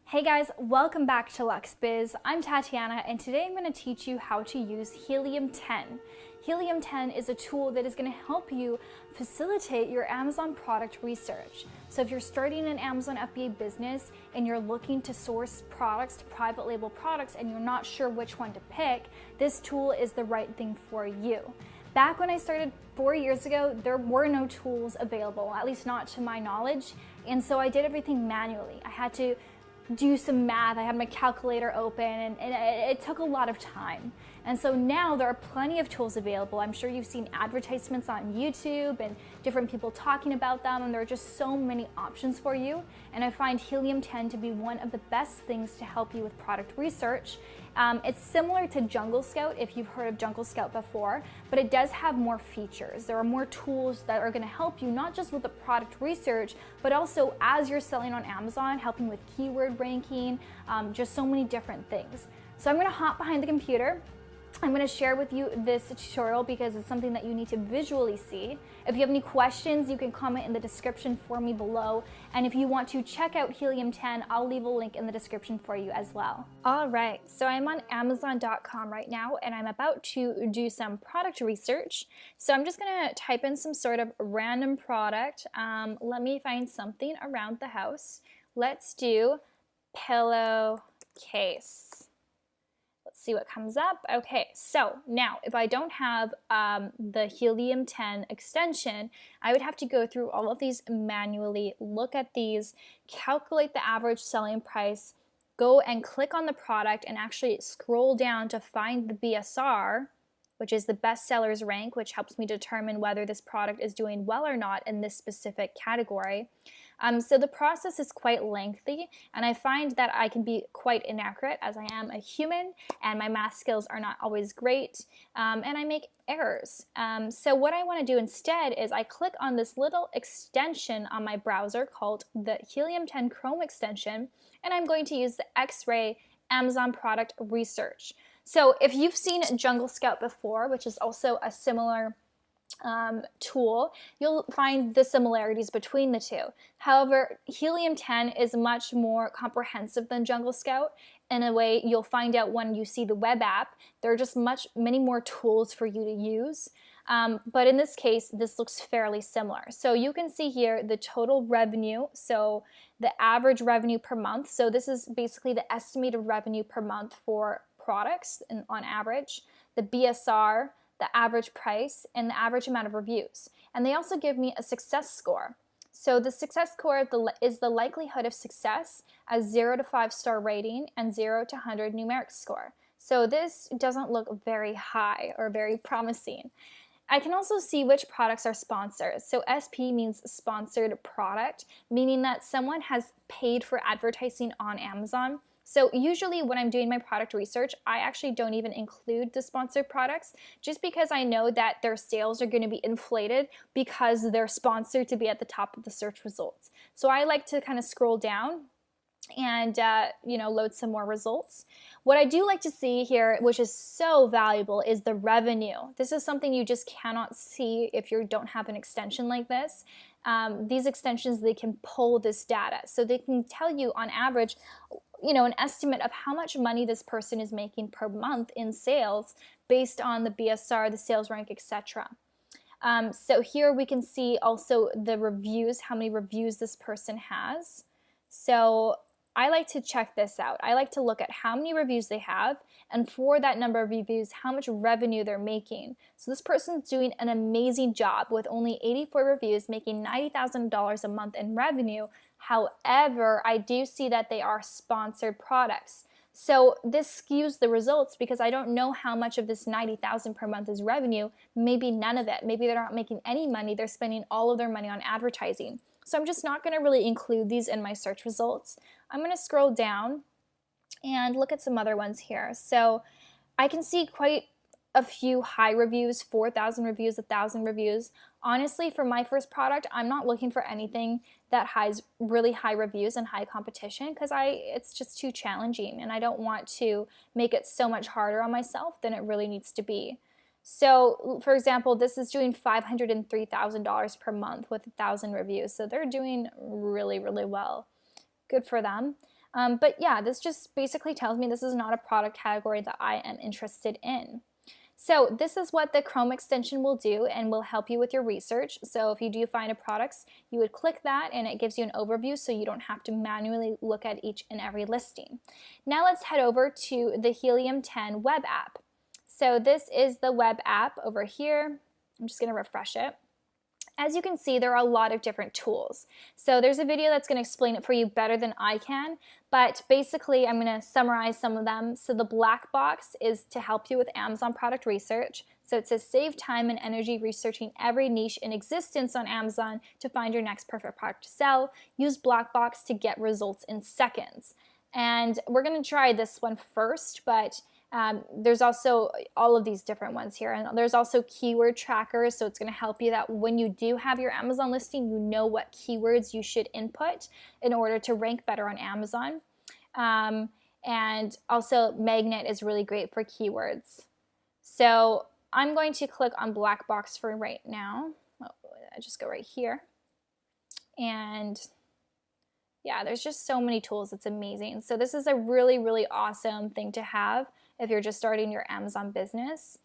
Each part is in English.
Hey guys, welcome back to LuxBiz. I'm Tatiana and today I'm going to teach you how to use Helium 10. Helium 10 is a tool that is going to help you facilitate your Amazon product research. So if you're starting an Amazon FBA business and you're looking to source products, to private label products, and you're not sure which one to pick, this tool is the right thing for you. Back when I started 4 years ago, there were no tools available, at least not to my knowledge, and so I did everything manually. I had to do some math, I had my calculator open, and it took a lot of time. And so now there are plenty of tools available. I'm sure you've seen advertisements on YouTube and different people talking about them, and there are just so many options for you. And I find Helium 10 to be one of the best things to help you with product research. It's similar to Jungle Scout, if you've heard of Jungle Scout before, but it does have more features. There are more tools that are going to help you not just with the product research, but also as you're selling on Amazon, helping with keyword ranking, just so many different things. So I'm going to hop behind the computer. I'm going to share with you this tutorial because it's something that you need to visually see. If you have any questions, you can comment in the description for me below. And if you want to check out Helium 10, I'll leave a link in the description for you as well. All right, so I'm on Amazon.com right now and I'm about to do some product research. So I'm just going to type in some sort of random product. Let me find something around the house. Let's do pillowcase. Let's see what comes up. Okay, so now if I don't have the Helium 10 extension, I would have to go through all of these manually, look at these, calculate the average selling price, go and click on the product and actually scroll down to find the BSR, which is the best sellers rank, which helps me determine whether this product is doing well or not in this specific category. So the process is quite lengthy, and I find that I can be quite inaccurate as I am a human and my math skills are not always great, and I make errors. So what I want to do instead is I click on this little extension on my browser called the Helium 10 Chrome extension, and I'm going to use the X-Ray Amazon Product Research. So if you've seen Jungle Scout before, which is also a similar tool, you'll find the similarities between the two. However, Helium 10 is much more comprehensive than Jungle Scout. In a way, you'll find out when you see the web app, there are just many more tools for you to use. But in this case, this looks fairly similar. So you can see here the total revenue, so the average revenue per month. So this is basically the estimated revenue per month for products and on average, the BSR, the average price, and the average amount of reviews. And they also give me a success score. So the success score is the likelihood of success as 0 to 5-star rating and 0 to 100 numeric score. So this doesn't look very high or very promising. I can also see which products are sponsored. So SP means sponsored product, meaning that someone has paid for advertising on Amazon. So usually when I'm doing my product research, I actually don't even include the sponsored products just because I know that their sales are going to be inflated because they're sponsored to be at the top of the search results. So I like to kind of scroll down and load some more results. What I do like to see here, which is so valuable, is the revenue. This is something you just cannot see if you don't have an extension like this. These extensions, they can pull this data. So they can tell you on average, an estimate of how much money this person is making per month in sales based on the BSR, the sales rank, etc. So here we can see also the reviews, how many reviews this person has. So I like to check this out. I like to look at how many reviews they have, and for that number of reviews, how much revenue they're making. So this person's doing an amazing job with only 84 reviews, making $90,000 a month in revenue. However, I do see that they are sponsored products. So this skews the results because I don't know how much of this $90,000 per month is revenue. Maybe none of it. Maybe they're not making any money. They're spending all of their money on advertising. So I'm just not going to really include these in my search results. I'm going to scroll down and look at some other ones here. So I can see quite a few high reviews, 4,000 reviews, 1,000 reviews. Honestly, for my first product, I'm not looking for anything that has really high reviews and high competition because it's just too challenging and I don't want to make it so much harder on myself than it really needs to be. So for example, this is doing $503,000 per month with 1,000 reviews. So they're doing really, really well. Good for them. But yeah, this just basically tells me this is not a product category that I am interested in. So this is what the Chrome extension will do and will help you with your research. So if you do find a product, you would click that and it gives you an overview so you don't have to manually look at each and every listing. Now let's head over to the Helium 10 web app. So this is the web app over here. I'm just going to refresh it. As you can see, there are a lot of different tools. So there's a video that's going to explain it for you better than I can, but basically I'm going to summarize some of them. So the black box is to help you with Amazon product research. So it says save time and energy researching every niche in existence on Amazon to find your next perfect product to sell. Use black box to get results in seconds. And we're going to try this one first, but there's also all of these different ones here, and there's also keyword trackers, so it's going to help you that when you do have your Amazon listing, you know what keywords you should input in order to rank better on Amazon. And also Magnet is really great for keywords. So I'm going to click on black box for right now. I just go right here, and yeah, there's just so many tools. It's amazing. So this is a really, really awesome thing to have if you're just starting your Amazon business.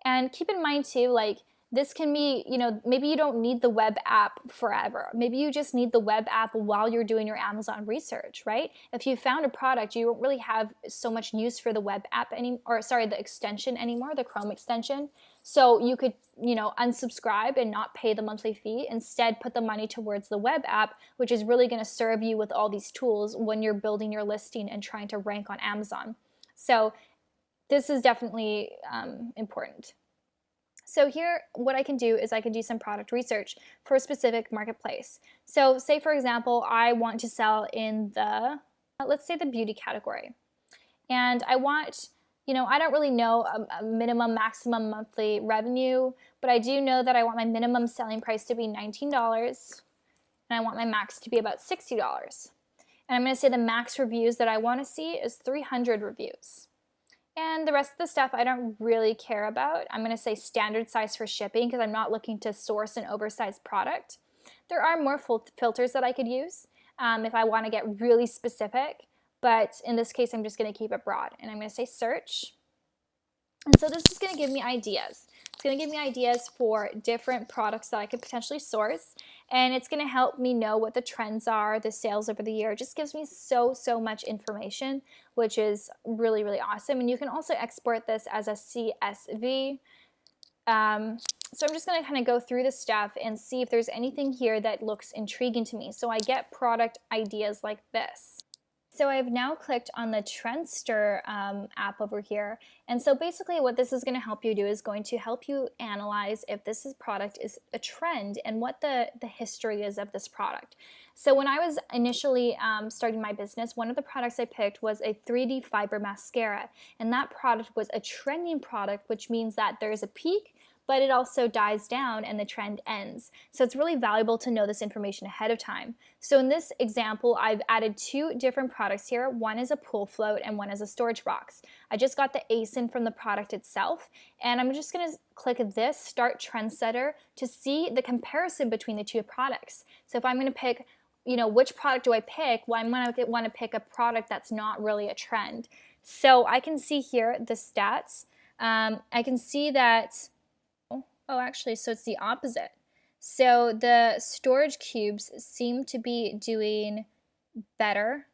And keep in mind too, like this can be, you know, maybe you don't need the web app forever. Maybe you just need the web app while you're doing your Amazon research, right? If you found a product, you don't really have so much use for the web app the extension anymore, the Chrome extension. So you could, you know, unsubscribe and not pay the monthly fee. Instead, put the money towards the web app, which is really going to serve you with all these tools when you're building your listing and trying to rank on Amazon. So this is definitely important. So here, what I can do is I can do some product research for a specific marketplace. So say, for example, I want to sell in the, let's say the beauty category. And I want, you know, I don't really know a minimum, maximum monthly revenue, but I do know that I want my minimum selling price to be $19, and I want my max to be about $60. And I'm going to say the max reviews that I want to see is 300 reviews. And the rest of the stuff I don't really care about. I'm going to say standard size for shipping because I'm not looking to source an oversized product. There are more filters that I could use if I want to get really specific, but in this case I'm just going to keep it broad. And I'm going to say search. And so this is going to give me ideas. It's going to give me ideas for different products that I could potentially source, and it's going to help me know what the trends are, the sales over the year. It just gives me so much information, which is really, really awesome. And you can also export this as a CSV. So I'm just going to kind of go through this stuff and see if there's anything here that looks intriguing to me. So I get product ideas like this. So I've now clicked on the Trendster app over here. And so basically what this is going to help you do is going to help you analyze if this product is a trend and what the history is of this product. So when I was initially starting my business, one of the products I picked was a 3D fiber mascara. And that product was a trending product, which means that there's a peak, but it also dies down and the trend ends. So it's really valuable to know this information ahead of time. So in this example, I've added two different products here. One is a pool float and one is a storage box. I just got the ASIN from the product itself, and I'm just gonna click this Start Trendsetter to see the comparison between the two products. So if I'm gonna pick, you know, which product do I pick? Well, I'm gonna wanna pick a product that's not really a trend. So I can see here the stats. I can see that, oh, actually, so it's the opposite. So the storage cubes seem to be doing better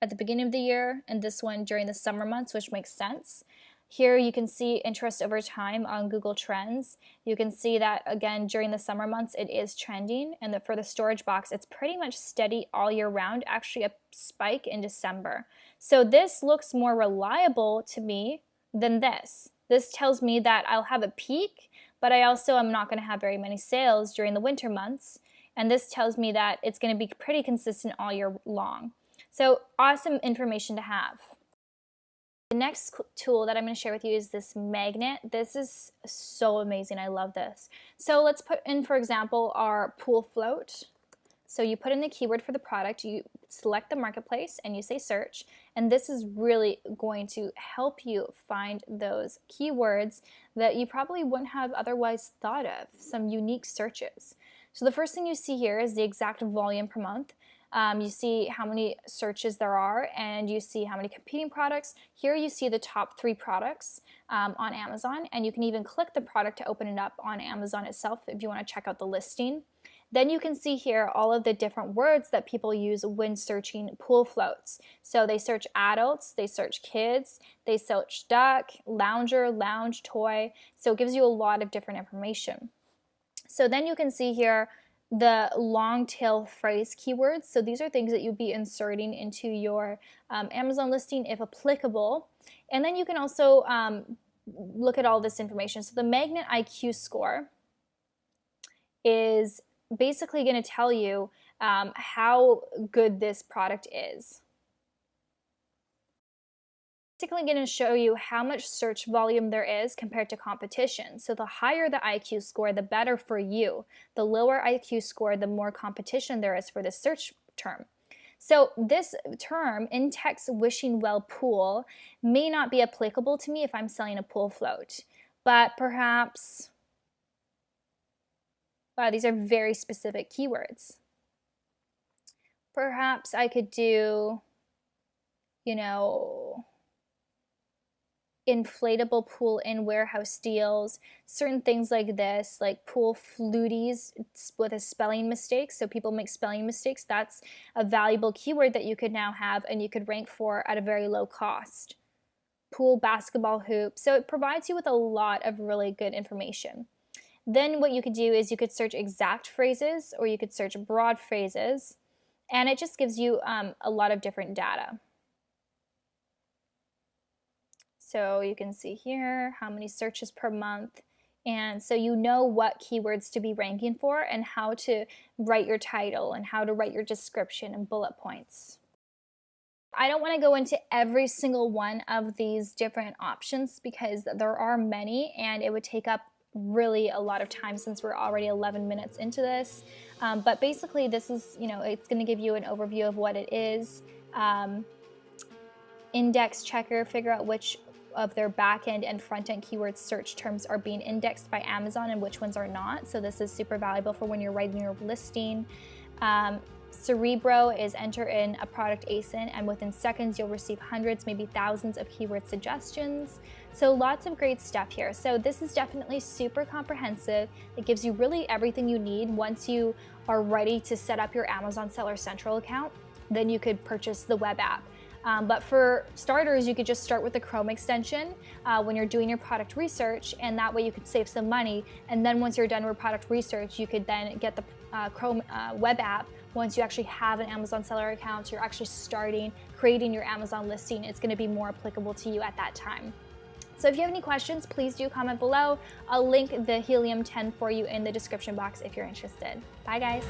at the beginning of the year, and this one during the summer months, which makes sense. Here you can see interest over time on Google Trends. You can see that, again, during the summer months, it is trending, and for the storage box, it's pretty much steady all year round, actually a spike in December. So this looks more reliable to me than this. This tells me that I'll have a peak, but I also am not going to have very many sales during the winter months. And this tells me that it's going to be pretty consistent all year long. So awesome information to have. The next tool that I'm going to share with you is this magnet. This is so amazing. I love this. So let's put in, for example, our pool float. So you put in the keyword for the product, you select the marketplace, and you say search. And this is really going to help you find those keywords that you probably wouldn't have otherwise thought of, some unique searches. So the first thing you see here is the exact volume per month. You see how many searches there are, and you see how many competing products. Here you see the top 3 products on Amazon, and you can even click the product to open it up on Amazon itself if you want to check out the listing. Then you can see here all of the different words that people use when searching pool floats. So they search adults, they search kids, they search duck, lounger, lounge, toy. So it gives you a lot of different information. So then you can see here the long tail phrase keywords. So these are things that you'd be inserting into your Amazon listing if applicable. And then you can also look at all this information. So the Magnet IQ score is basically going to tell you how good this product is. Basically going to show you how much search volume there is compared to competition. So the higher the IQ score, the better for you. The lower IQ score, the more competition there is for this search term. So this term, in-text wishing well pool, may not be applicable to me if I'm selling a pool float, but perhaps, wow, these are very specific keywords. Perhaps I could do, inflatable pool in warehouse deals, certain things like this, like pool fluties with a spelling mistake. So people make spelling mistakes. That's a valuable keyword that you could now have and you could rank for at a very low cost. Pool basketball hoop. So it provides you with a lot of really good information. Then what you could do is you could search exact phrases or you could search broad phrases, and it just gives you a lot of different data. So you can see here how many searches per month, and so you know what keywords to be ranking for and how to write your title and how to write your description and bullet points. I don't want to go into every single one of these different options because there are many and it would take up really a lot of time since we're already 11 minutes into this. But basically this is, it's going to give you an overview of what it is. Index checker, figure out which of their back-end and front-end keyword search terms are being indexed by Amazon and which ones are not. So this is super valuable for when you're writing your listing. Cerebro is enter in a product ASIN, and within seconds you'll receive hundreds, maybe thousands of keyword suggestions. So lots of great stuff here. So this is definitely super comprehensive. It gives you really everything you need. Once you are ready to set up your Amazon Seller Central account, then you could purchase the web app. But for starters, you could just start with the Chrome extension when you're doing your product research, and that way you could save some money. And then once you're done with product research, you could then get the Chrome web app. Once you actually have an Amazon seller account, you're actually creating your Amazon listing. It's going to be more applicable to you at that time. So if you have any questions, please do comment below. I'll link the Helium 10 for you in the description box if you're interested. Bye guys.